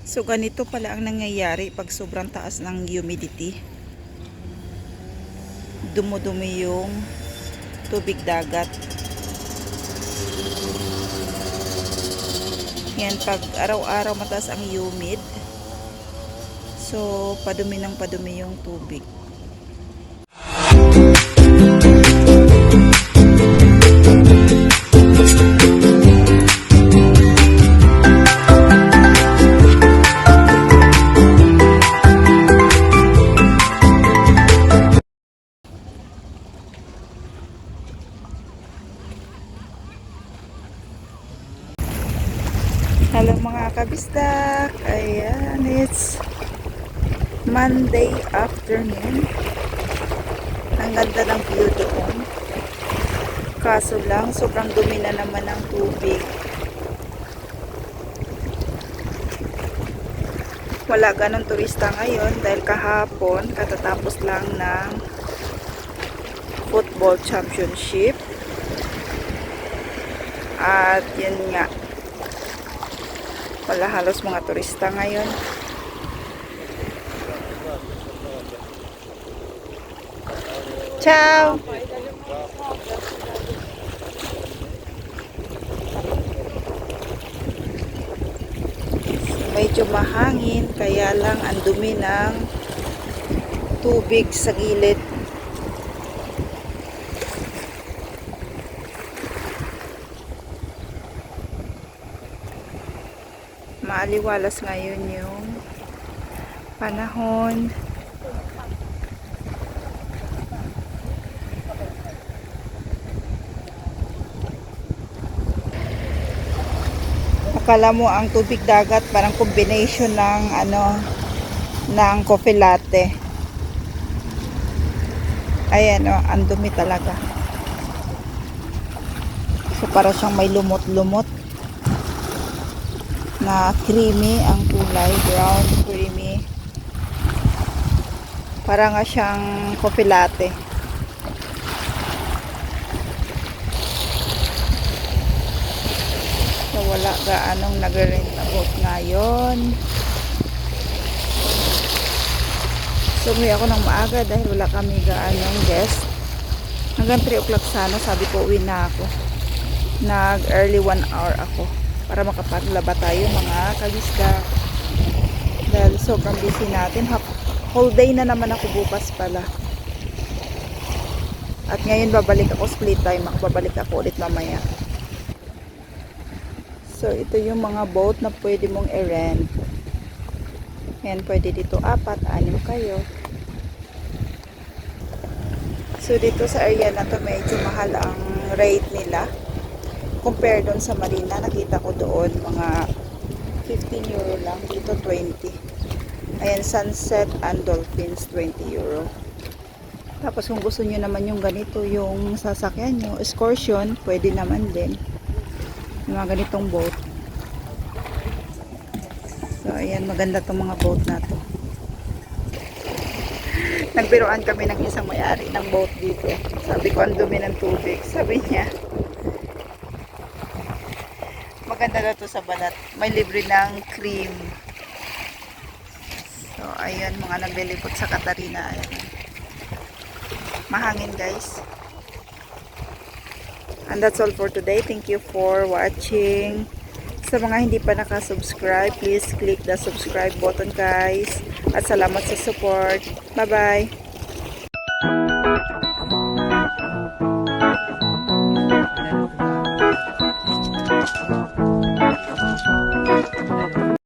So ganito pala ang nangyayari pag sobrang taas ng humidity. Dumudumi yung tubig dagat. Yan, pag araw-araw mataas ang humid, so padumi ng padumi yung tubig. Hello mga kabisdak, ayan, it's Monday afternoon. Ang ganda ng view doon, kaso lang sobrang dumi na naman ng tubig. Wala ganong turista ngayon dahil kahapon katatapos lang ng football championship, at yun nga, wala halos mga turista ngayon. Ciao! Medyo mahangin, kaya lang ang dumi ng tubig sa gilid. Maaliwalas ngayon yung panahon. Akala mo ang tubig dagat parang combination ng ng coffee latte. Ayan, ang dumi talaga. So para siyang may lumot-lumot na creamy ang kulay, brown creamy. Para nga siyang coffee latte. So wala gaanong nag-rent na boat ngayon. So umuwi ako ng maaga dahil wala kami gaanong guest. Hanggang 3 o'clock sana, sabi ko uwi na ako. Nag early 1 hour ako para makapaglaba tayo mga kabisda. Dahil sobrang busy natin. Whole day na naman ako bukas pala. At ngayon babalik ako split time. Babalik ako ulit mamaya. So ito yung mga boat na pwede mong i-rent. Yan, pwede dito 4, 6 kayo. So dito sa area na to medyo mahal ang rate nila. Compare doon sa Marina, nakita ko doon mga 15 euro lang. Dito 20. Ayan, Sunset and Dolphins 20 euro. Tapos kung gusto nyo naman yung ganito, yung sasakyan nyo, excursion, pwede naman din. Yung mga ganitong boat. So ayan, maganda tong mga boat na to. Nagbiruan kami ng isang may-ari ng boat dito. Sabi ko, ang dumi ng tubig. Sabi niya, maganda na to sa balat. May libre ng cream. So ayan, mga naglilipot sa Catarina. Ayan. Mahangin guys. And that's all for today. Thank you for watching. Sa mga hindi pa nakasubscribe, please click the subscribe button guys. At salamat sa support. Bye-bye.